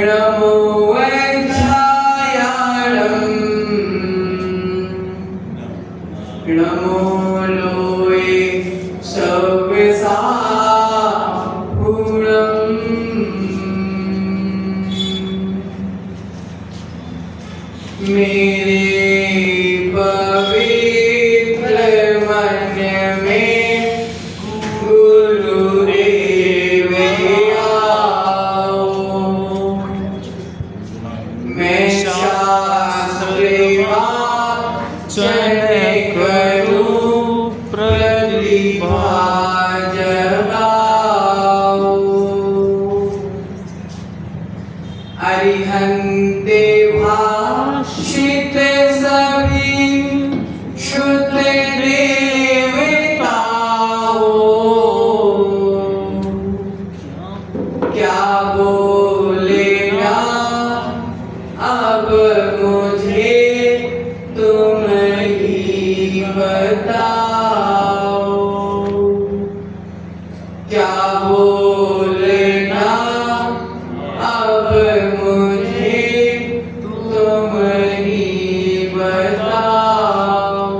नमो वैच्छायाणं नमो लोये सव्यसापूर्णम् मेरे पवित्र मन में गुरुदेव आओ। मैं शास्त्र वाचन करूं प्रतिभा जगाओ। अरिहन्ते भाषित सभी शुद्ध देवताओ। क्या बोलेगा अब मुझे तुम ही बताओ। क्या बोलना अब मुझे तुम ही बताओ।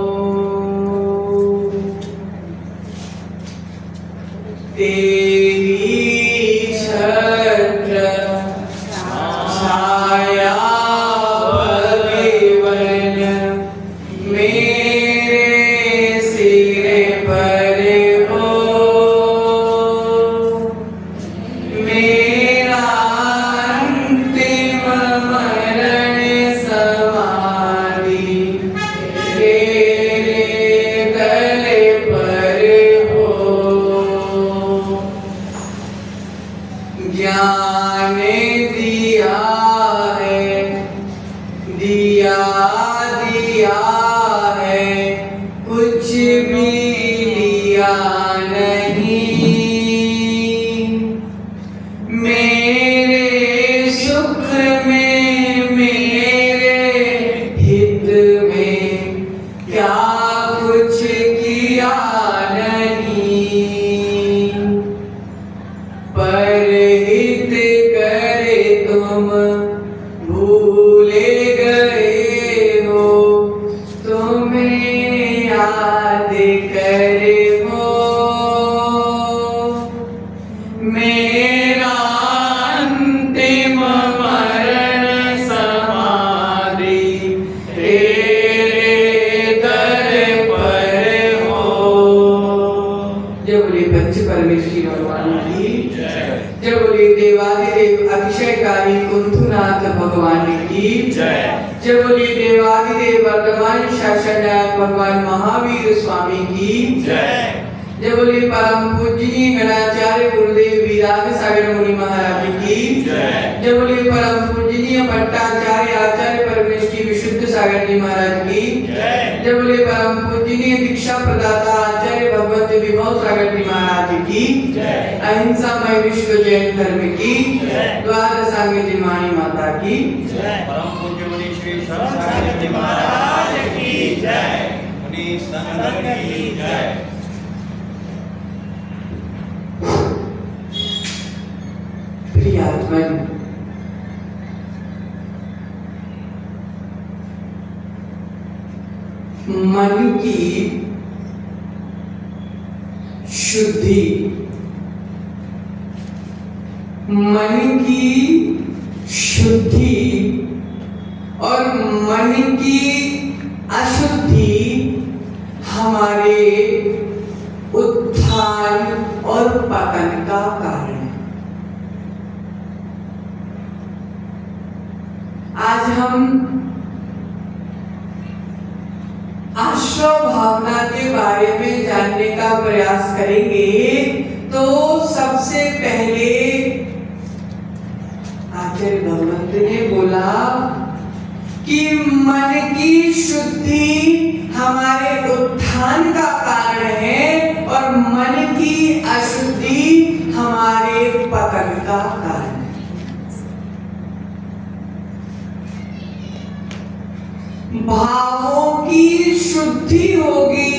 तेरी छत्र छाया भगवन मेरे सिर पर हो। मेरा अंतिम मरण समाधि तेरे गले पर हो। ज्ञान दिया है दिया दिया है कुछ भी लिया नहीं। मेरे सुख में मेरे हित में क्या कुछ किया नहीं। पर हित करे तुम भूले गए हो। तुम्हें याद करे हो। मेरा अंतिम मरण समाधि तेरे दर पर हो। जय बोले पंच परमेश्वरी भगवान की जय बोले देवादिदेव अतिशयकारी कुंथुनाथ भगवान की जय। जय बोले देवादिदेव वर्तमान शासननायक भगवान महावीर स्वामी की जय। जय बोले परम पूजनीय गणाचार्य गुरुदेव विराग सागर मुनि महाराज की जय। जय बोले परम पूजनीय भट्टाचार्य आचार्य परमेश्वरी विशुद्ध सागर जी महाराज की जय। जय बोले परम पूजनीय दीक्षा प्रदाता आचार्य भगवत विभव सागर जी महाराज की जय। अहिंसामय विश्व जैन धर्म की जय। द्वादशांग जी माणी माता की जय। परम पूज्य मुनि श्री शंकराचार्य जी महाराज की जय। मुनि संघ की जय। प्रियात्मन मन की शुद्धि मन की शुद्धि और मन की अशुद्धि हमारे उत्थान और पतन का कारण है। आज हम आश्रव भावना के बारे में जानने का प्रयास करेंगे। तो सबसे पहले आचार्य भगवंत ने बोला कि मन की शुद्धि हमारे उत्थान का कारण है और मन की अशुद्धि हमारे पतन का कारण है। भावों की शुद्धि होगी,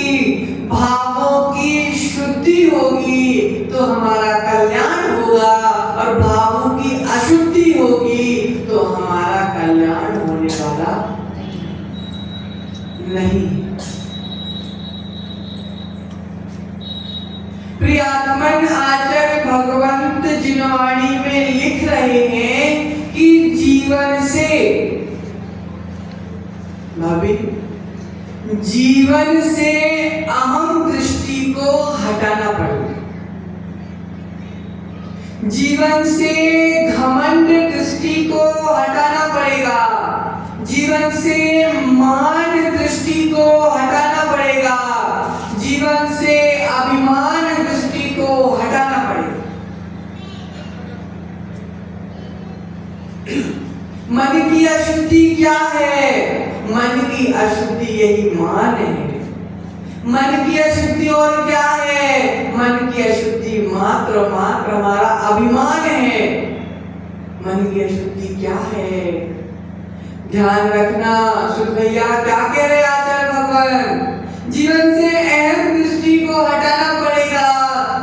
भावों की शुद्धि होगी तो हमारा कल्याण होगा, और भावों की अशुद्धि होगी नहीं। प्रियात्मन आचार्य भगवंत जिनवाणी में लिख रहे हैं कि जीवन से भाभी जीवन से अहम दृष्टि को हटाना पड़ेगा, जीवन से घमंड दृष्टि को हटाना पड़ेगा, जीवन से मान दृष्टि को हटाना पड़ेगा, जीवन से अभिमान दृष्टि को हटाना पड़ेगा। मन की अशुद्धि क्या है? मन की अशुद्धि यही मान है। मन की अशुद्धि और क्या है? मन की अशुद्धि मात्र हमारा अभिमान है। मन की अशुद्धि क्या है? ध्यान रखना सुन भैया, क्या कह रहे आचार्य भगवान? जीवन से अहम दृष्टि को हटाना पड़ेगा,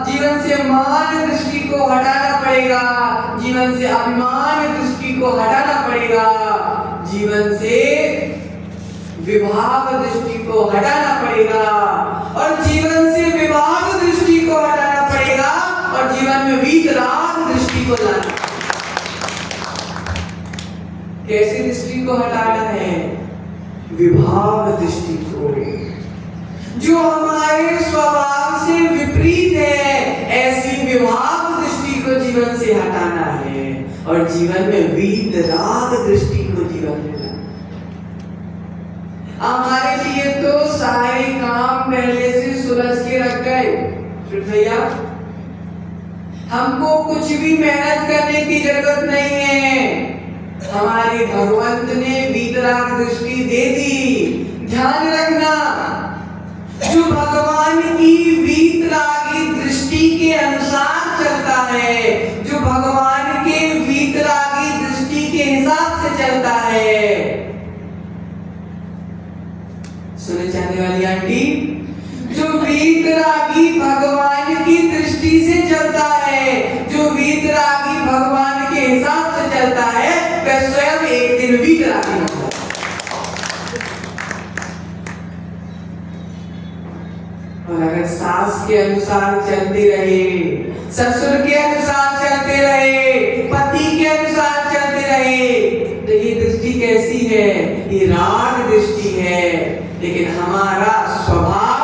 जीवन से मान दृष्टि को हटाना पड़ेगा, जीवन से अभिमान दृष्टि को हटाना पड़ेगा, जीवन से विभाग दृष्टि को हटाना पड़ेगा, और जीवन से विभाग दृष्टि को हटाना पड़ेगा, और जीवन में वीतराग दृष्टि को लाना। कैसी दृष्टि को हटाना है? विभाग दृष्टि को, जो हमारे स्वभाव से विपरीत है, ऐसी विभाग दृष्टि को जीवन से हटाना है, और जीवन में वीतराग दृष्टि को जीवन में लाना। हमारे लिए तो सारे काम पहले से सुलझ के रख गए भैया, हमको कुछ भी मेहनत करने की जरूरत नहीं है, हमारे भगवंत ने वीतराग दृष्टि दे दी। ध्यान रखना, जो भगवान की वीतरागी दृष्टि के अनुसार चलता है, जो भगवान के वीतरागी दृष्टि के हिसाब से चलता है, सुने चाहने वाली आंटी, जो वीतरागी भगवान की दृष्टि से चलता है, जो वीतरागी भगवान के हिसाब से चलता है, वह स्वयं एक दिन वीतरागी होगा। और अगर सास के अनुसार चलते रहे, ससुर के अनुसार चलते रहे, पति के अनुसार चलते रहे, तो ये दृष्टि कैसी है? ये राग दृष्टि है। लेकिन हमारा स्वभाव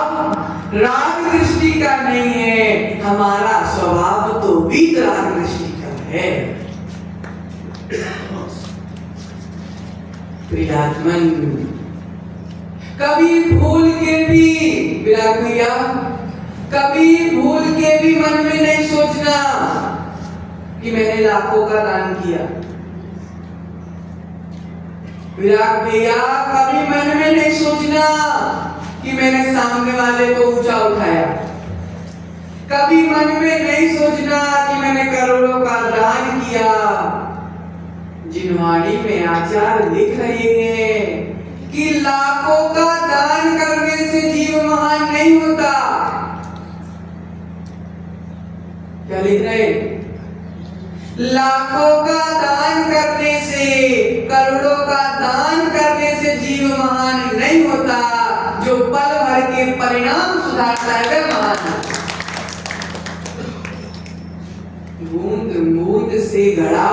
राग दृष्टि का नहीं है, हमारा स्वभाव तो वीतराग दृष्टि का है। प्रियात्मन, कभी भूल के भी विराग भैया, कभी भूल के भी मन में नहीं सोचना कि मैंने लाखों का दान किया। विराग भैया, कभी मन में नहीं सोचना कि मैंने सामने वाले को ऊंचा उठाया। कभी मन में नहीं सोचना कि मैंने करोड़ों का दान किया। जिनवाणी में आचार्य लिख रहे हैं कि लाखों का दान करने से जीव महान नहीं होता। क्या लिख रहे? लाखों का दान करने से, करोड़ों का दान करने से जीव महान नहीं होता, जो पल भर के परिणाम सुधारता है वह महान है। बूंद बूंद से घड़ा,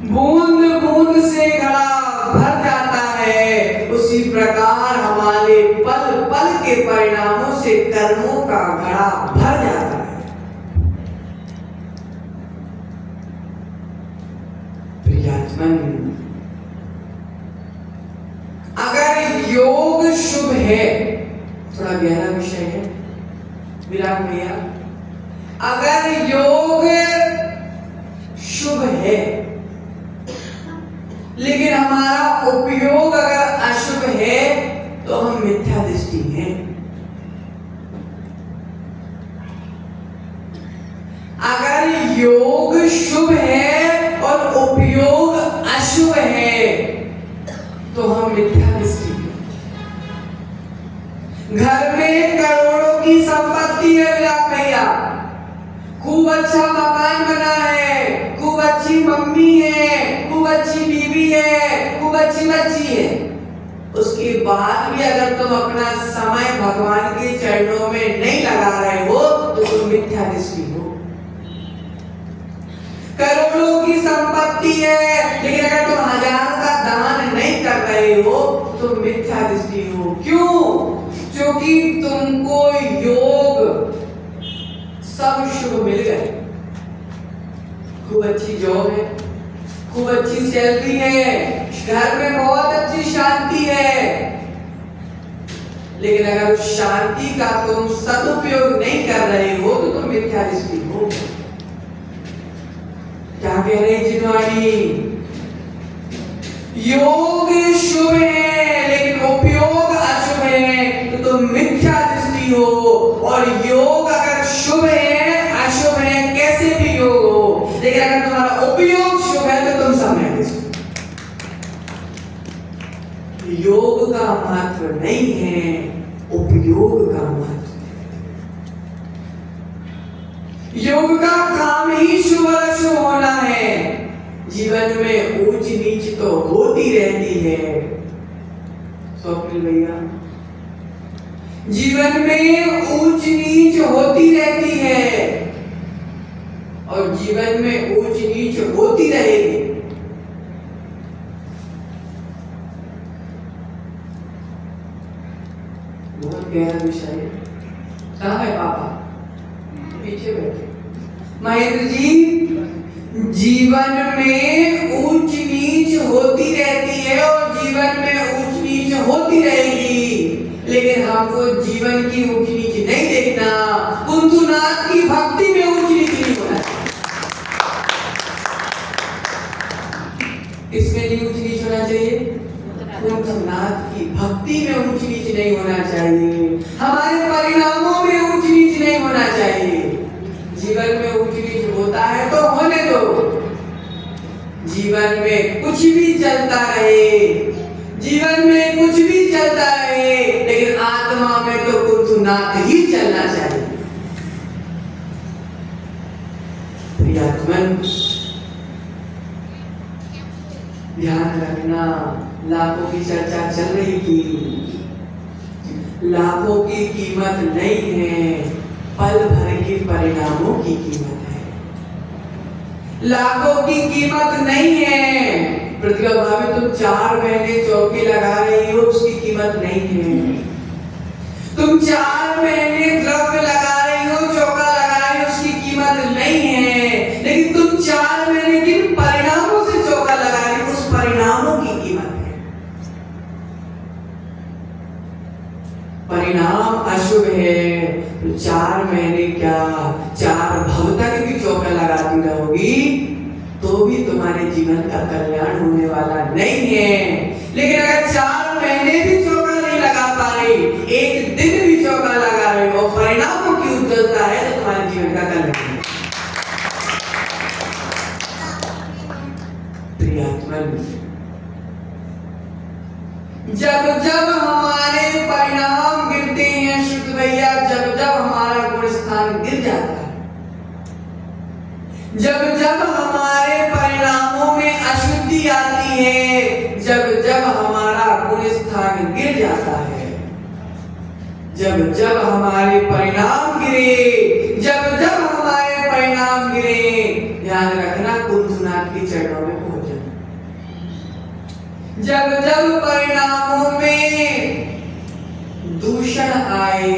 बूंद बूंद से घड़ा भर जाता है, उसी प्रकार हमारे पल पल के परिणामों से कर्मों का घड़ा भर जाता है। प्रियात्मन, अगर योग शुभ है, थोड़ा गहरा विषय है विराट भैया, अगर योग शुभ है लेकिन हमारा उपयोग अगर अशुभ है तो हम मिथ्या दृष्टि हैं। अगर योग शुभ है और उपयोग अशुभ है तो हम मिथ्या दृष्टि हैं। घर में करोड़ों की संपत्ति है विराट भैया, खूब अच्छा मकान बना है, खूब अच्छी मम्मी है, खूब अच्छी बीवी है, खूब अच्छी बच्ची है, उसके बाद भी अगर तुम अपना समय भगवान के चरणों में नहीं लगा रहे हो तो तुम मिथ्या दृष्टि हो। करोड़ों की संपत्ति है लेकिन अगर तुम हजारों का दान नहीं कर रहे हो तो तुम मिथ्या दृष्टि हो। क्यों? क्योंकि तुमको योग सब शुभ मिल गए, खूब अच्छी जॉब है, खूब अच्छी सैलरी है, घर में बहुत अच्छी शांति है, लेकिन अगर उस शांति का तुम सदुपयोग नहीं कर रहे हो तो तुम मिथ्या दृष्टि हो। क्या कह रहे जिनवाणी? योग शुभ है लेकिन उपयोग अशुभ है तो तुम मिथ्या दृष्टि हो। और योग अगर शुभ है अशुभ है कैसे भी योग हो, लेकिन अगर तुम्हारा उपयोग शुभ है तो तुम सम्यक दृष्टि। योग का महत्व नहीं है, उपयोग का महत्व। योग का काम ही शुभ अशुभ होना है। जीवन में ऊंच नीच तो होती रहती है स्वप्निल भैया, जीवन में ऊंच नीच होती रहती है और जीवन में ऊंच नीच होती रहेगी। बहुत गहरा विषय है। कहाँ है पापा? पीछे बैठे। महेंद्र जी, जीवन में ऊंच नीच होती रहती है और जीवन में ऊंच नीच होती रहेगी, लेकिन हमको जीवन की ऊंच नीच नहीं देखना। कुंतुनाथ की भक्ति में ऊंच नीच नहीं होना। किसमें नहीं ऊंच नीच होना चाहिए? कुंतुनाथ की भक्ति में ऊंच नीच नहीं होना चाहिए। हमारे परिणामों में ऊंच नीच नहीं होना चाहिए। जीवन में ऊंच नीच होता है तो होने दो, जीवन में कुछ भी चलता रहे, जीवन में कुछ भी चलता रहे, लेकिन आत्मा में तो कुंतुनाथ ही चलना चाहिए। प्रियात्मन, ध्यान रखना, लाखों की चर्चा चल रही थी, लाखों की कीमत नहीं है, पल भर के परिणामों की कीमत है। लाखों की कीमत नहीं है। प्रतिभा भाभी, तुम 4 महीने चौकी लगा रही हो, उसकी कीमत नहीं है। तुम 4 महीने द्रव्य लगा रही हो, चौका लगा रही हो, उसकी कीमत नहीं है। लेकिन तुम 4 महीने किन परिणामों से चौका लगा रही हो, उस परिणामों की कीमत है। परिणाम अशुभ है तो 4 महीने क्या, 4 भव तक भी चौका लगाती रहोगी तो भी तुम्हारे जीवन का कल्याण होने वाला नहीं है। लेकिन अगर 4 महीने भी चौका नहीं लगा पा रही, एक दिन भी चौका लगा रहे हो, परिणामों की उज्ज्वलता है तो तुम्हारे जीवन का कल्याण है। प्रियात्मन, जब जब हमारे परिणाम गिरते हैं शुद्ध भैया, जब जब हमारा गुण स्थान गिर जाता है, जब जब हमारे परिणामों में अशुद्धि आती है, जब जब हमारा गुण स्थान गिर जाता है, जब जब हमारे परिणाम गिरे, जब जब हमारे परिणाम गिरे, ध्यान रखना कुंतुनाथ के चरणों में पहुंच जाना। जब जब परिणामों में दूषण आए,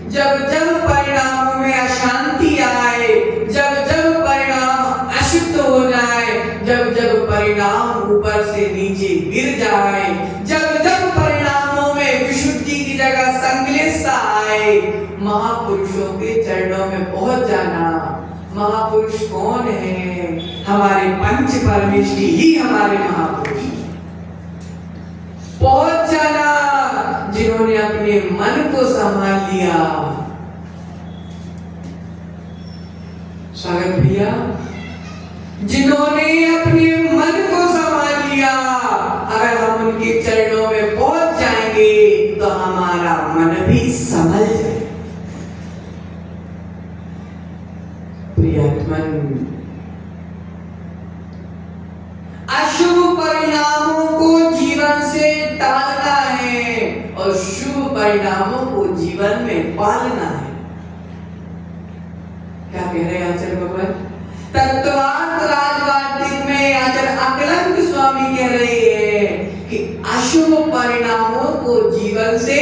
जब जब परिणामों में अशांति आए, जब जब परिणाम अशुद्ध हो जाए, जब जब परिणाम ऊपर से नीचे गिर जाए, जब जब परिणामों में विशुद्धि की जगह संकलिष्टता आए, महापुरुषों के चरणों में पहुंच जाना। महापुरुष कौन है? हमारे पंच परमेष्ठी ही हमारे महापुरुष। पहुंच जाना जिन्होंने अपने मन को संभाल लिया। स्वागत भैया, जिन्होंने अपने मन को संभाल लिया, अगर हम उनके चरणों में पहुंच जाएंगे तो हमारा मन भी संभल जाए। प्रियतमन, अशुभ परिणामों को जीवन से टालना है, और शुभ परिणामों को जीवन में पालना है। क्या कह रहे हैं आचार्य भगवान? तत्वार्थ राजवार्तिक में आचार्य अकलंक स्वामी कह रहे हैं कि अशुभ परिणामों को जीवन से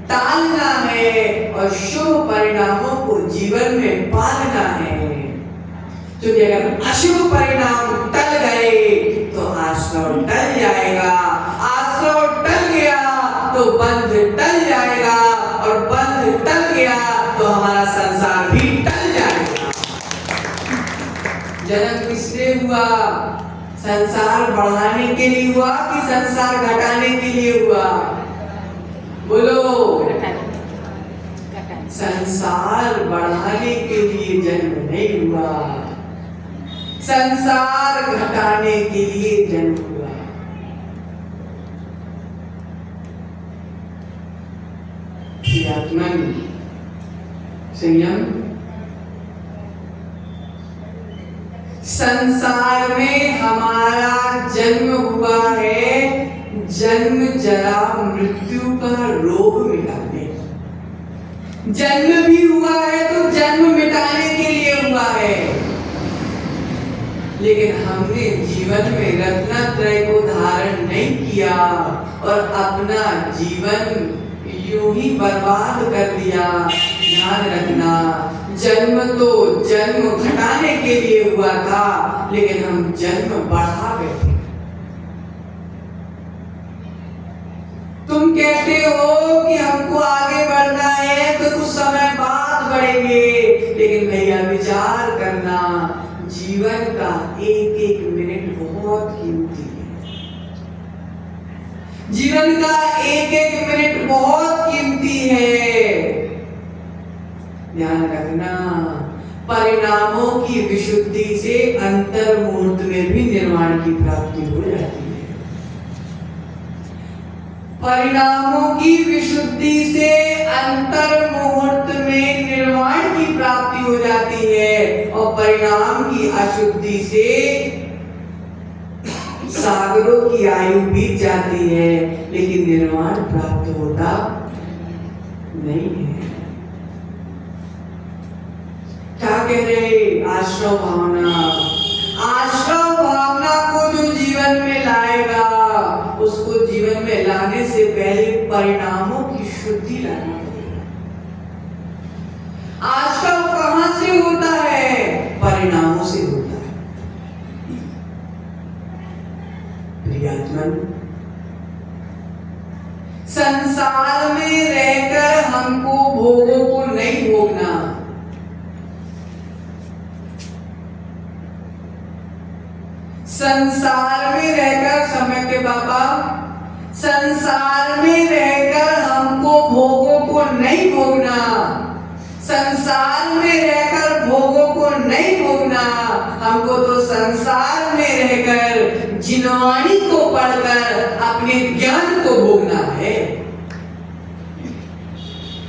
टालना है और शुभ परिणामों को जीवन में पालना है। क्योंकि अगर अशुभ परिणाम टल गए तो आश्रव टल जाएगा, आश्रव टल गया तो बंध टल जाएगा, और बंध टल गया तो हमारा संसार भी टल जाएगा। जन्म किसने हुआ? संसार बढ़ाने के लिए हुआ कि संसार घटाने के लिए हुआ? बोलो। संसार बढ़ाने के लिए जन्म नहीं हुआ, संसार घटाने के लिए जन्म हुआ। आत्मन संयम। संसार में हमारा जन्म हुआ है जन्म जरा मृत्यु का रोग मिटाने। जन्म भी हुआ है तो जन्म मिटाने के लिए हुआ है, लेकिन हमने जीवन में रत्नत्रय को धारण नहीं किया और अपना जीवन यूं ही बर्बाद कर दिया। ध्यान रखना, जन्म तो जन्म घटाने के लिए हुआ था, लेकिन हम जन्म बढ़ा बैठे। तुम कहते हो कि हमको आगे बढ़ना है तो कुछ समय बाद बढ़ेंगे, लेकिन भैया विचार करना, जीवन का एक एक मिनट बहुत कीमती है। जीवन का एक एक मिनट बहुत कीमती है। ध्यान रखना, परिणामों की विशुद्धि से अंतर मुहूर्त में भी निर्वाण की प्राप्ति हो जाती है। परिणामों की विशुद्धि से अंतर मुहूर्त में निर्वाण की प्राप्ति हो जाती है, और परिणाम की अशुद्धि से सागरों की आयु बीत जाती है, लेकिन निर्वाण प्राप्त होता नहीं है। क्या कह रहे? आश्रव भावना। आश्रव भावना को जो जीवन में लाएगा, उसको जीवन में लाने से पहले परिणामों की शुद्धि लाना पड़ेगा। आश्रव कहां से होता है? परिणामों से होता है। प्रियात्मन, संसार में रहकर हमको भोगों को नहीं भोगना। संसार में रहकर, समय के बाबा, संसार में रहकर हमको भोगों को नहीं भोगना। संसार में रहकर भोगों को नहीं भोगना, हमको तो संसार में रहकर जिनवाणी को पढ़कर अपने ज्ञान को भोगना है।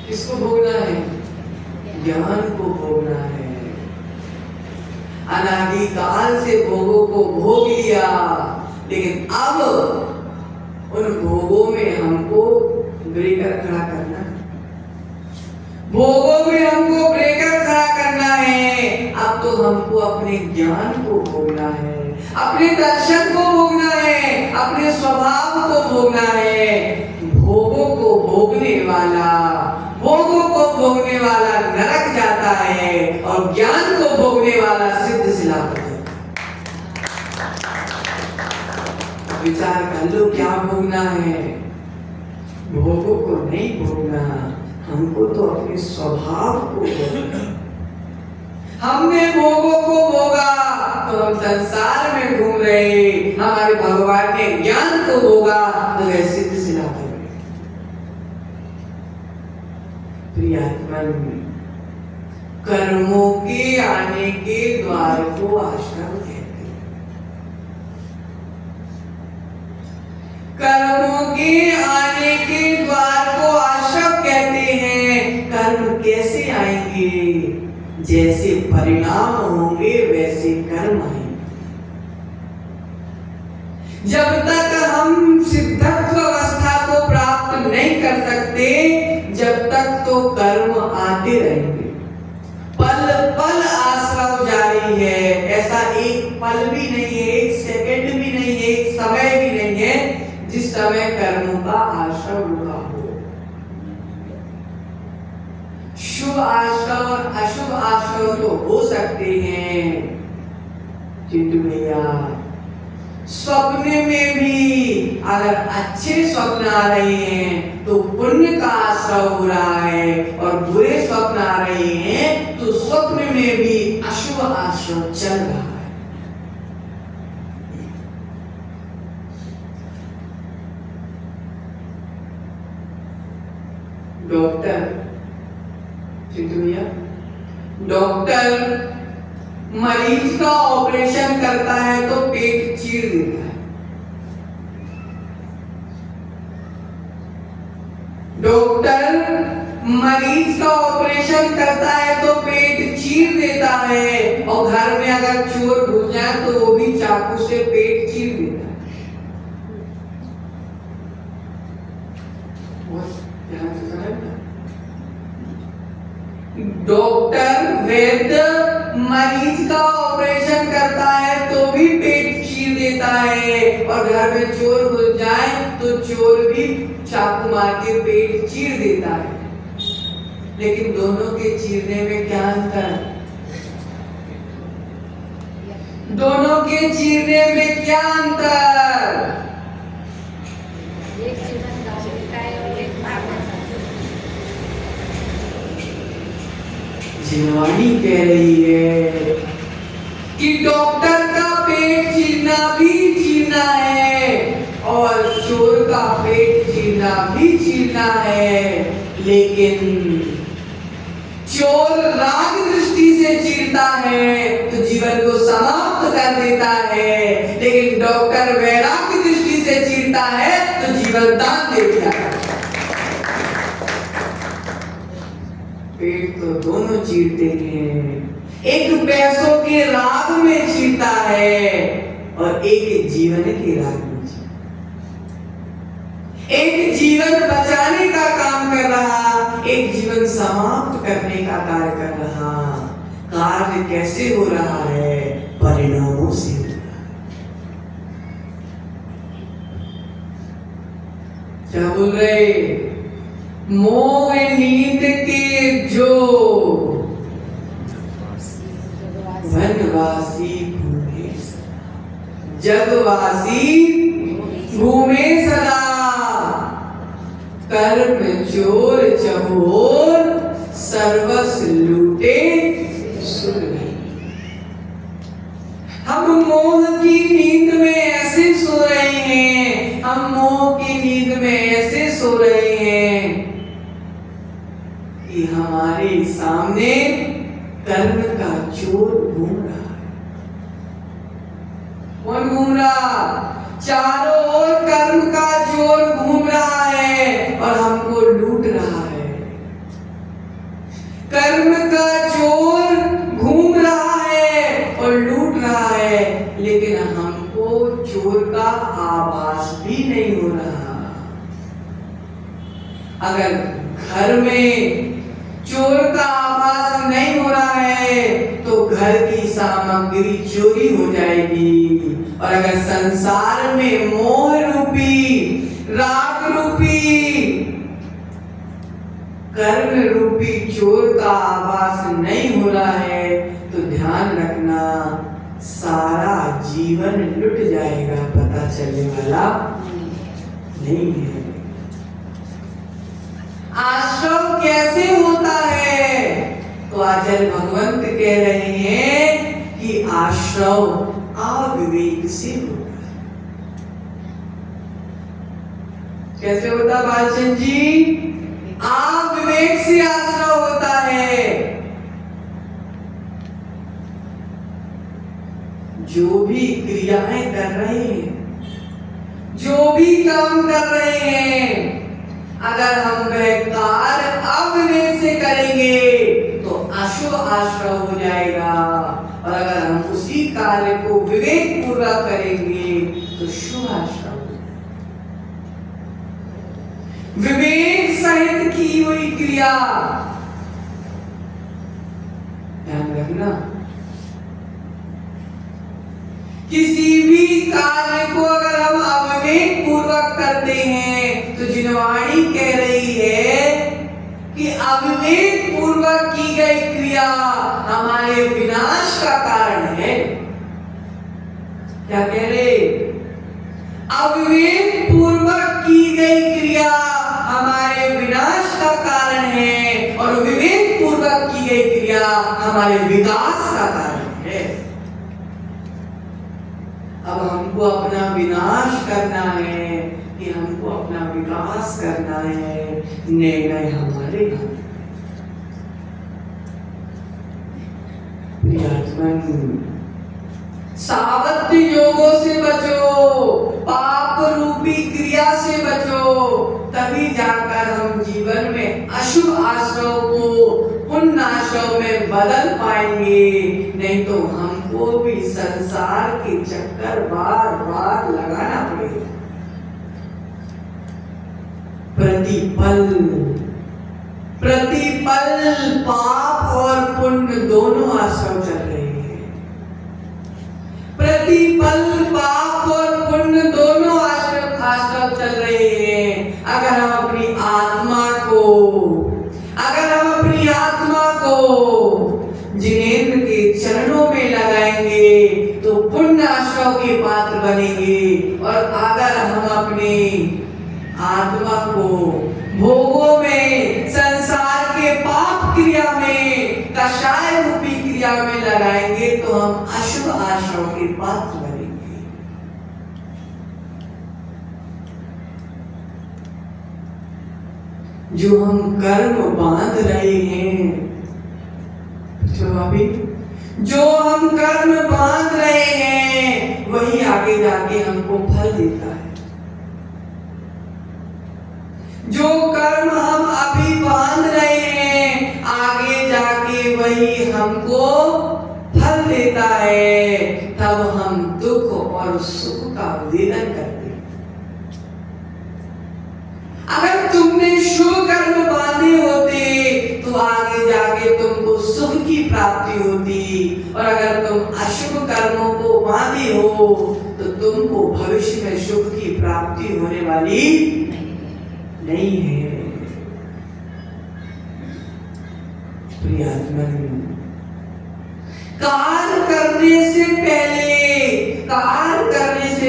किसको भोगना है? ज्ञान को भोगना है। अनादिकाल से भोगों को भोग लिया, लेकिन अब उन भोगों में हमको ब्रेकर खड़ा करना है। भोगों में हमको ब्रेकर खड़ा करना है। अब तो हमको अपने ज्ञान को भोगना है, अपने दर्शन को भोगना है, अपने स्वभाव को भोगना है। भोगों को भोगने वाला नरक जाता है, और ज्ञान को भोगने वाला सिद्ध सिला होता है। विचार कर लो, क्या भोगना है? भोगों को नहीं भोगना, हमको तो अपने स्वभाव को भोगना। हमने भोगों को भोगा तो हम संसार में घूम रहे, हमारे भगवान ने ज्ञान को भोगा तो वह सिद्ध सिला हो गए। प्रियात्मन, कर्मों के आने के द्वार को आश्रम कहते हैं। कर्मों के आने के द्वार को आश्रम कहते हैं। कर्म कैसे आएंगे? जैसे परिणाम होंगे वैसे कर्म आएंगे। जब तक हम सिद्धत्व अवस्था को प्राप्त नहीं कर सकते जब तक तो कर्म आते रहेंगे। पल पल आश्रव जारी है, ऐसा एक पल भी नहीं है, एक सेकंड भी नहीं है, एक समय भी नहीं है जिस समय कर्मों का आश्रव रुका हो। शुभ आश्रव और अशुभ आश्रव तो हो सकते हैं चिंटू भैया। स्वप्न में भी अगर अच्छे स्वप्न आ रहे हैं तो पुण्य का आश्रव हो रहा है, और बुरे स्वप्न आ रहे हैं तो स्वप्न में भी अशुभ आश्रव चल रहा है। डॉक्टर चिंटू भैया, डॉक्टर मरीज का ऑपरेशन करता है तो पेट चीर देता है। डॉक्टर मरीज का ऑपरेशन करता है तो पेट चीर देता है, और घर में अगर चोर घुस जाए तो वो भी चाकू से पेट चीर देता है। डॉक्टर वैद्य मरीज का ऑपरेशन करता है तो भी पेट चीर देता है, और घर में चोर घुस जाए तो चोर भी चाकू मार के पेट चीर देता है। लेकिन दोनों के चीरने में क्या अंतर? दोनों के चीरने में क्या अंतर? जिनवानी कह रही है कि डॉक्टर का पेट चीरना भी चीरना है, और चोर का पेट चीरना भी चीरना है। लेकिन चोर राग दृष्टि से चीरता है तो जीवन को समाप्त कर देता है, लेकिन डॉक्टर वैराग्य दृष्टि से चीरता है तो जीवन दान दे देता है। पेट तो दोनों चीरते हैं, एक पैसों के राग में चीरता है और एक जीवन के राग में चीरता है। एक जीवन बचाने का काम कर रहा, एक जीवन समाप्त करने का कार्य कर रहा। कार्य कैसे हो रहा है? परिणामों से हो रहा है। क्या बोल रहे? मोह नींद के जो वनवासी घूमे, जगवासी घूमे सदा, कर्म चोर चहोर सर्वस लूटे सुर नहीं। हम मोह की नींद में ऐसे सो रहे हैं, हम मोह की नींद में ऐसे सो रहे हैं कि हमारे सामने कर्म का चोर घूम रहा है। कौन घूम रहा? चारों ओर कर्म का चोर घूम रहा है और हमको लूट रहा है। कर्म का चोर घूम रहा है और लूट रहा है, लेकिन हमको चोर का आभास भी नहीं हो रहा। अगर घर में चोर का आभास नहीं हो रहा है तो घर की सामग्री चोरी हो जाएगी, और अगर संसार में मोह रूपी, राग रूपी, कर्म रूपी चोर का आभास नहीं हो रहा है तो ध्यान रखना, सारा जीवन लुट जाएगा, पता चलने वाला नहीं है। आश्रव कैसे होता है? तो आचार्य भगवंत कह रहे हैं कि आश्रव अविवेक से होता है। कैसे होता बालचंद जी? अविवेक से आश्रव होता है। जो भी क्रियाएं कर रहे हैं, जो भी काम कर रहे हैं, अगर हम वह कार्य अविवेक से करेंगे तो अशुभ आश्रव हो जाएगा, और अगर हम उसी कार्य को विवेक पूर्वक करेंगे तो शुभ आश्रव हो जाएगा। विवेक सहित की हुई क्रिया। ध्यान रखना, किसी भी कार्य को अगर हम अविवेक पूर्वक करते हैं तो जिनवाणी कह रही है कि अविवेक पूर्वक की गई क्रिया हमारे विनाश का कारण है। क्या कह रहे? अविवेक पूर्वक की गई क्रिया हमारे विनाश का कारण है और विवेक पूर्वक की गई क्रिया हमारे विकास का कारण है। अब हमको अपना विनाश करना है कि हमको अपना विकास करना है, निर्णय हमारे हाथ में। सावत्य योगों से बचो, पाप रूपी क्रिया से बचो, तभी जाकर हम जीवन में अशुभ आश्रव को पुण्य आश्रव में बदल पाएंगे। नहीं तो हमको भी संसार के चक्कर बार बार लगाना पड़ेगा। प्रतिपल पाप और पुण्य दोनों आश्रम चल रहे हैं। प्रतिपल पाप और पुण्य दोनों आश्रम चल रहे हैं। अगर हम अपनी आत्मा को जिनेंद्र के चरणों में लगाएंगे तो पुण्य आश्रम के पात्र बनेंगे। और अगर हम अपनी आत्मा को भोगों में, संसार के पाप क्रिया में, कषाय रूपी क्रिया में लगाएंगे तो हम अशुभ आश्रम के पात्र बनेंगे। जो हम कर्म बांध रहे हैं, जो हम कर्म बांध रहे हैं वही आगे जाके हमको फल देता है। जो कर्म हम अभी बांध रहे हैं आगे जाके वही हमको फल देता है। तब हम दुख और सुख का वेदन करते हैं। अगर तुमने शुभ कर्म बांधे होते तो आगे जाके तुमको सुख की प्राप्ति होती, और अगर तुम अशुभ कर्मों को बांधे हो तो तुमको भविष्य में सुख की प्राप्ति होने वाली नहीं है। कार्य करने से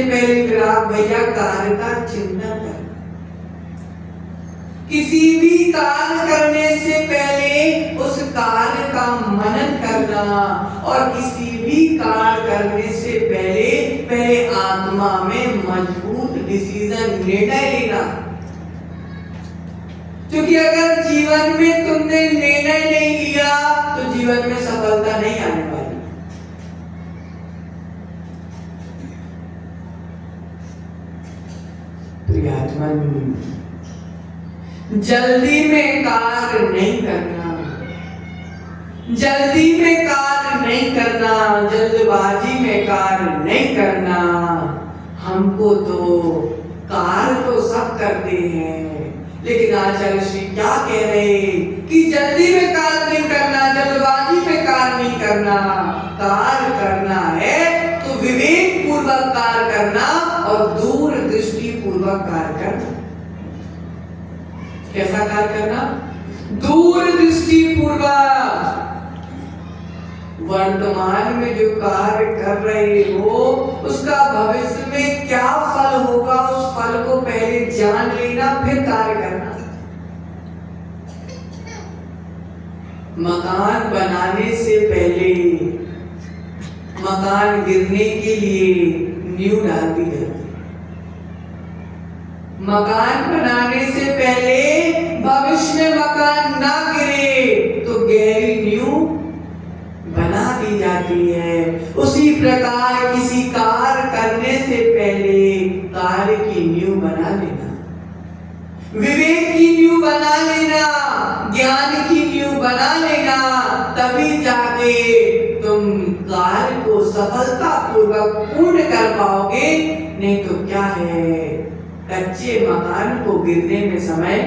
पहले विराट भैया कार्य का चिंतन कर। किसी भी कार्य करने से पहले उस कार्य का मनन करना, और किसी भी कार्य करने से पहले आत्मा में मजबूत डिसीजन, निर्णय लेना। क्योंकि अगर जीवन में तुमने निर्णय नहीं लिया तो जीवन में सफलता नहीं आने वाली। जल्दी में कार्य नहीं करना, जल्दबाजी में कार्य नहीं करना। हमको तो कार्य तो सब करते हैं, लेकिन आचार्य श्री क्या कह रहे कि जल्दी में कार्य नहीं करना, जल्दबाजी में कार्य नहीं करना। कार्य करना है तो विवेक पूर्वक कार्य करना और दूर दृष्टि पूर्वक कार्य करना। कैसा कार्य करना? दूर दृष्टि पूर्वक। वर्तमान में जो कार्य कर रहे हो उसका भविष्य में क्या फल होगा, उस फल को पहले जान लेना, फिर कार्य करना। मकान बनाने से पहले मकान गिरने के लिए नींव डाल दी जाती। मकान बनाने से पहले भविष्य में मकान ना गिरे तो गहरी नींव बना दी जाती है। उसी प्रकार किसी कार्य करने से पहले कार्य की नींव बना लेना, विवेक की नींव बना लेना, ज्ञान की नींव बना लेना। तभी जाके तुम कार्य को सफलता पूर्वक पूर्ण कर पाओगे। नहीं तो क्या है, कच्चे मकान को गिरने में समय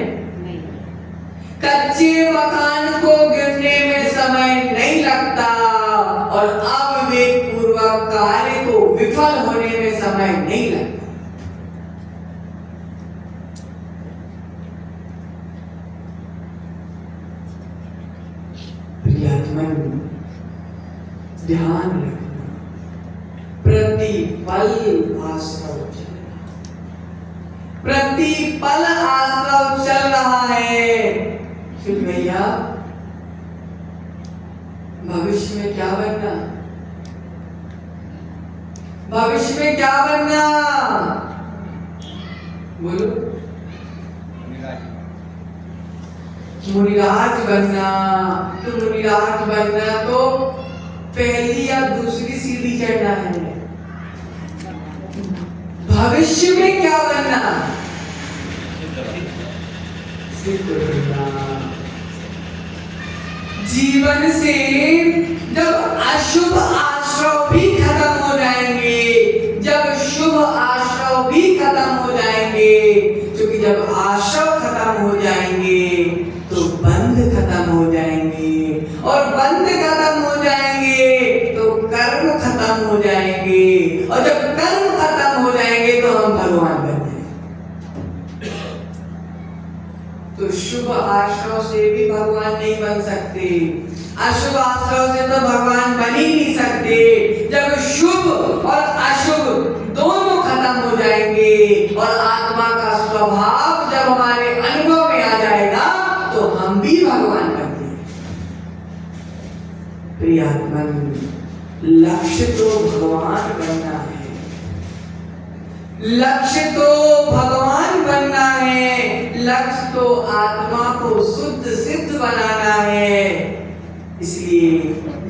कच्चे मकान को गिरने में समय नहीं लगता और अविवेक पूर्वक कार्य को विफल होने में समय नहीं लगता। प्रियात्मन, ध्यान रखना, प्रतिपल आश्रव चल रहा, प्रतिपल आश्रव चल रहा है। फिर भैया भविष्य में क्या बनना, भविष्य में क्या बनना, बोलो। मुनिराज बनना। तो मुनिराज बनना तो पहली या दूसरी सीढ़ी चढ़ना है। भविष्य में क्या बनना, सिद्ध बनना। जीवन से जब अशुभ आश्रव भी खत्म हो जाएंगे, जब शुभ आश्रव भी खत्म हो जाएंगे, क्योंकि जब आश्रव खत्म हो जाएंगे तो बंध खत्म हो जाएंगे और बंध खत्म हो जाएंगे तो कर्म खत्म हो जाएंगे और जब कर्म खत्म हो जाएंगे तो हम भगवान बन जाएंगे। तो शुभ आश्रव से भी भगवान नहीं बन सकते, अशुभ आश्रव से तो भगवान बन ही नहीं सकते। जब शुभ और अशुभ दोनों खत्म हो जाएंगे और आत्मा का स्वभाव जब हमारे अनुभव में आ जाएगा तो हम भी भगवान बन जाएंगे। प्रियात्मन, लक्ष्य तो भगवान बनना है, लक्ष्य तो भगवान बनना है, लक्ष्य तो आत्मा को शुद्ध सिद्ध बनाना है। इसलिए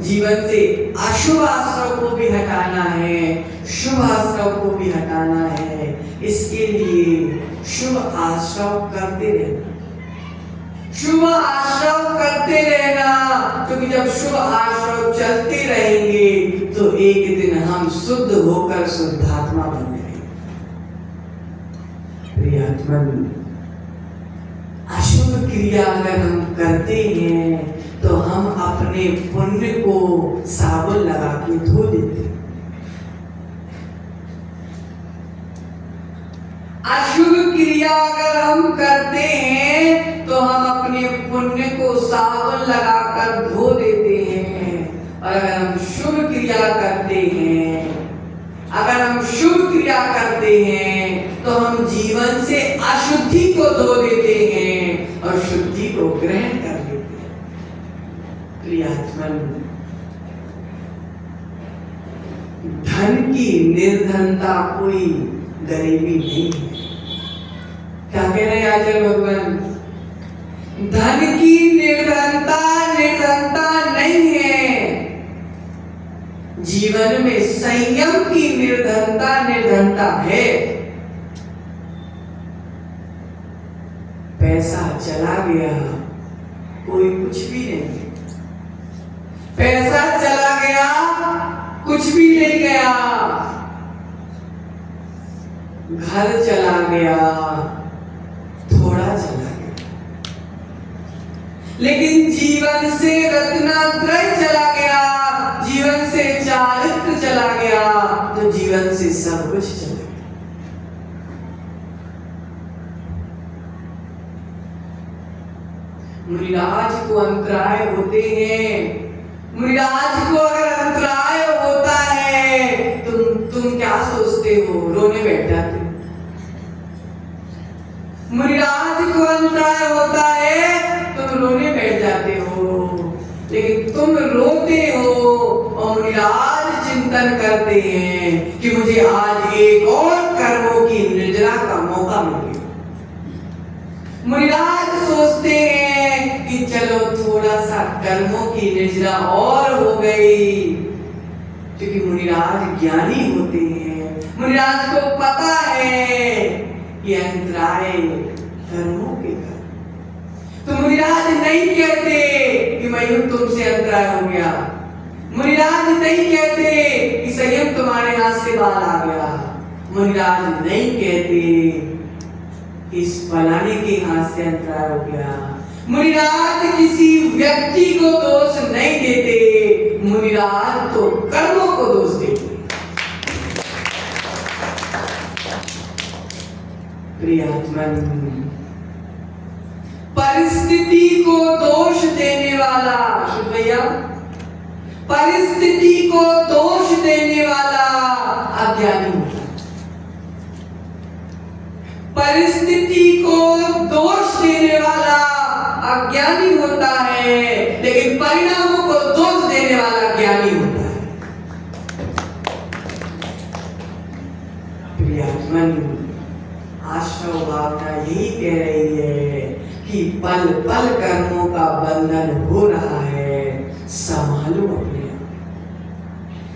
जीवन से अशुभ आश्रव को भी हटाना है, शुभ आश्रव को भी हटाना है। इसके लिए शुभ आश्रव करते रहना, शुभ आश्रव करते रहना, क्योंकि जब शुभ आश्रव चलते रहेंगे तो एक दिन हम शुद्ध होकर शुद्धात्मा बन जाएंगे। प्रियात्मन, अशुभ क्रिया अगर हम करते हैं तो हम अपने पुण्य को साबुन लगा के धो देते हैं। अशुभ क्रिया अगर हम करते हैं तो हम अपने पुण्य को साबुन लगाकर धो देते हैं। और अगर हम शुभ क्रिया करते हैं, अगर हम शुभ क्रिया करते हैं तो हम जीवन से अशुद्धि को धो देते हैं और शुद्धि को ग्रहण कर लेते हैं। प्रियात्मन, धन की निर्धनता कोई गरीबी नहीं है। क्या कह रहे हैं आचार्य भगवान? धन की निर्धनता निर्धनता नहीं है, जीवन में संयम की निर्धनता निर्धनता है। पैसा चला गया कोई कुछ भी नहीं, पैसा चला गया कुछ भी नहीं गया, घर चला गया थोड़ा चला गया, लेकिन जीवन से रत्नात्रय चला गया, जीवन से चारित्र चला गया तो जीवन से सब कुछ चला गया। मुनिराज को अंतराय होते हैं, मुनिराज को अगर अंतराय होता है तुम क्या सोचते हो, रोने बैठ जाते हो। मुनिराज को अंतराय होता है तुम रोने बैठ जाते हो, लेकिन तुम रोते हो और मुनिराज चिंतन करते हैं कि मुझे आज एक और कर्मों की निर्जरा का मौका मिल गया। मुनिराज सोचते हैं कि चलो थोड़ा सा कर्मों की निर्जरा और हो गई, क्योंकि मुनिराज ज्ञानी होते हैं। मुनिराज को पता है कि अंतराय कर्मों के कारण, तो मुनिराज नहीं कहते कि मयूर तुमसे अंतराय हो गया, मुनिराज नहीं कहते कि संयम तुम्हारे हाथ से बाहर आ गया, मुनिराज नहीं कहते इस फलाने के हाथ से अंतराय हो गया, मुनिराज किसी व्यक्ति को दोष नहीं देते, मुनिराज तो कर्मों को दोष देते। प्रियात्मन, परिस्थिति को दोष देने वाला, शुभ भैया, परिस्थिति को दोष देने वाला अज्ञानी होता है। परिस्थिति को दोष देने वाला अज्ञानी होता है, लेकिन परिणामों को दोष देने वाला ज्ञानी होता है। प्रियात्मन, आश्रव भावना यही कह रही है कि पल पल कर्मों का बंधन हो रहा है। संभालो अपने आप,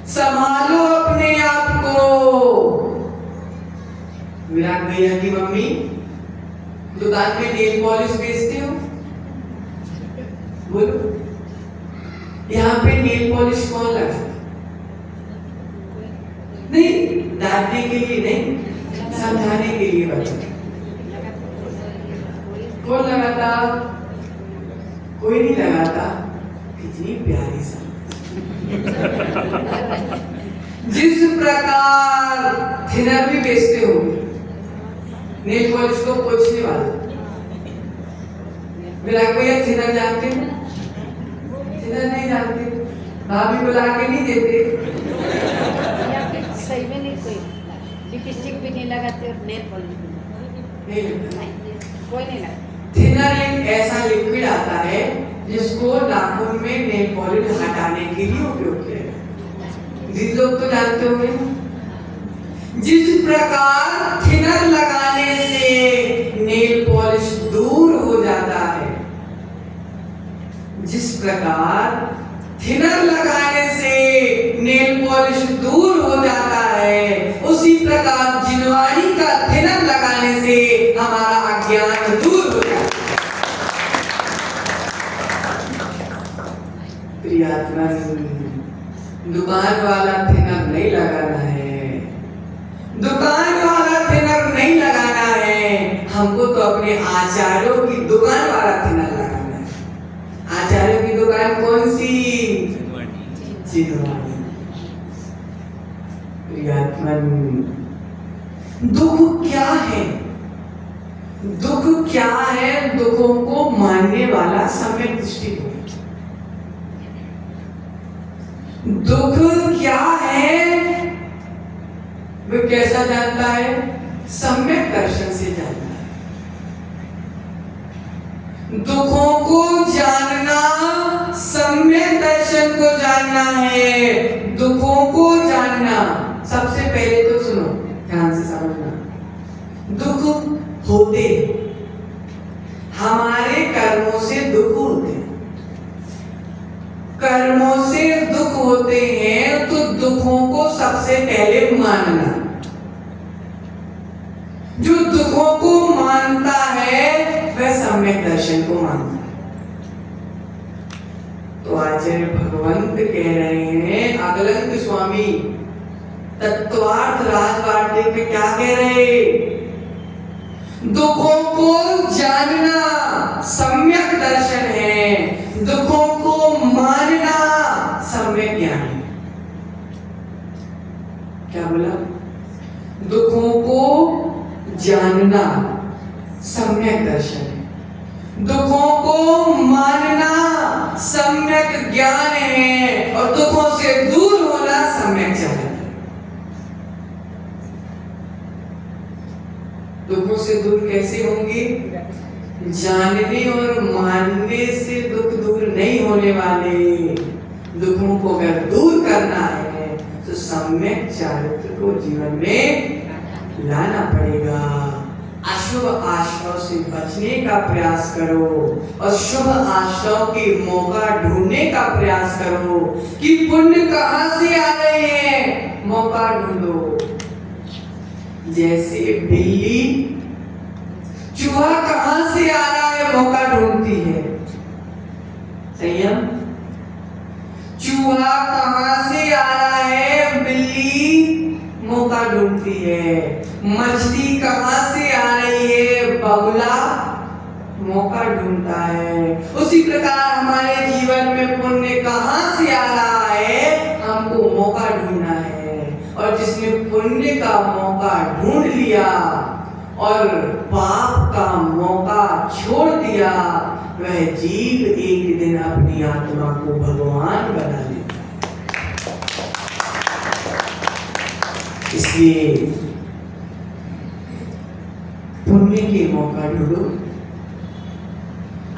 संभालो अपने आप को। विराट भैया की मम्मी दुकान में नेल पॉलिश बेचते हो, बोलो यहाँ पे नेल पॉलिश कौन लगाता? नहीं, डांटने के लिए नहीं, समझाने के लिए बता। कौन लगाता? कोई नहीं लगाता। कितनी प्यारी सा। जिस प्रकार थिनर भी बेचते हो, नेल पॉलिश को पोंछने वाला, विराट भैया थिनर जानते हो? थिनर नहीं जानते, भाभी को लाके नहीं देते। सही में नहीं, कोई लिपस्टिक भी नहीं लगाते और नेल पॉलिश भी नहीं, कोई नहीं लगाता। थिनर एक ऐसा लिक्विड आता है जिसको नाखून में नेल पॉलिश हटाने के लिए उपयोग किया जाता है। जिन लोग तो जानते होंगे। जिस प्रकार थिनर लगाने से नेल पॉलिश दूर हो जाता है, जिस प्रकार थिनर लगाने से नेल पॉलिश दूर हो जाता है, उसी प्रकार जिनवाणी का थिनर लगाने से हमारा अज्ञान दूर हो जाता है। प्रियात्मन, दुकान वाला थिनर नहीं लगाना है, दुकान वाला थिनर नहीं लगाना है, हमको तो अपने आचार्यों की दुकान वाला थिनर लगाना है। आचार्यों की दुकान कौन सी? जिनवाणी। प्रियात्मन, दुख क्या है? दुख क्या है? दुखों को मानने वाला सम्यक दृष्टिकोण। दुख क्या है वह कैसा जानता है? सम्यक दर्शन से जानता है। दुखों को जानना सम्यक दर्शन को जानना है। दुखों को जानना, सबसे पहले तो सुनो, ध्यान से समझना, दुख होते हमारे कर्मों से दुख होते हैं। कर्मों से दुख होते हैं तो दुखों को सबसे पहले मानना। जो दुखों को मानता है वह सम्यक दर्शन को मानता है। तो आचार्य भगवंत कह रहे हैं, अगलंक स्वामी तत्वार्थ राजवार्तिक में क्या कह रहे? दुखों को जानना सम्यक दर्शन है, दुखों को मानना सम्यक ज्ञान है। क्या बोला? दुखों को जानना सम्यक दर्शन है, दुखों को मानना सम्यक ज्ञान है, और दुखों से दूर होना सम्यक ज्ञान है। दुखों से दूर कैसे होंगे? जानने और मानने से दुख दूर नहीं होने वाले। दुखों को अगर दूर करना है तो सम्यक चारित्र को जीवन में लाना पड़ेगा। अशुभ आश्रव से बचने का प्रयास करो और शुभ आश्रव के मौका ढूंढने का प्रयास करो कि पुण्य कहां से आ रहे हैं, मौका ढूंढो। जैसे बिल्ली चूहा कहां से आ रहा है, मौका ढूंढती है। संयम, चूहा कहां से आ रहा है, बिल्ली मौका ढूंढती है। मछली कहां से आ रही है, बगुला मौका ढूंढता है। उसी प्रकार हमारे जीवन में पुण्य कहाँ से आ रहा है, हमको मौका ढूंढना है। और जिसने पुण्य का मौका ढूंढ लिया और पाप का मौका छोड़ दिया, वह जीव एक दिन अपनी आत्मा को भगवान बना लेता। इसलिए पुण्य के मौका ढूंढो,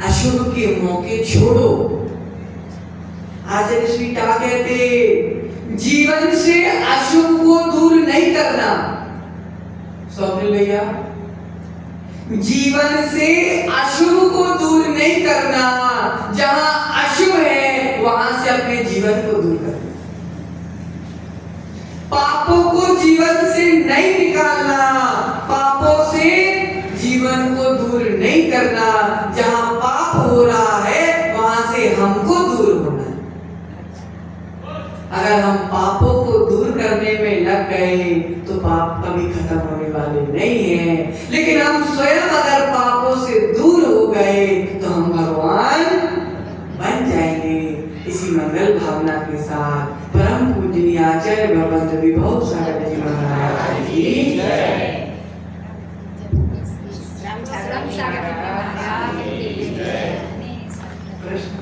अशुभ के मौके छोड़ो। आचार्य श्री क्या कहते, जीवन से अशुभ को दूर नहीं करना। स्वप्निल भैया, जीवन से अशुभ को दूर नहीं करना, जहां अशुभ है वहां से अपने जीवन को दूर करना। पापों को जीवन से नहीं निकालना, पापों से जीवन को दूर नहीं करना। जहां पाप हो रहा है वहां से हमको दूर होना है। अगर हम पापों को दूर करने में लग गए तो पाप कभी खत्म होने वाले नहीं हैं। लेकिन हम स्वयं अगर पापों से दूर हो गए तो हम भगवान बन जाएंगे। इसी मंगल भावना के साथ परम पूजनीय आचार्य भगवंत विभव सागर जी महाराज की जय। राम सागर कृष्ण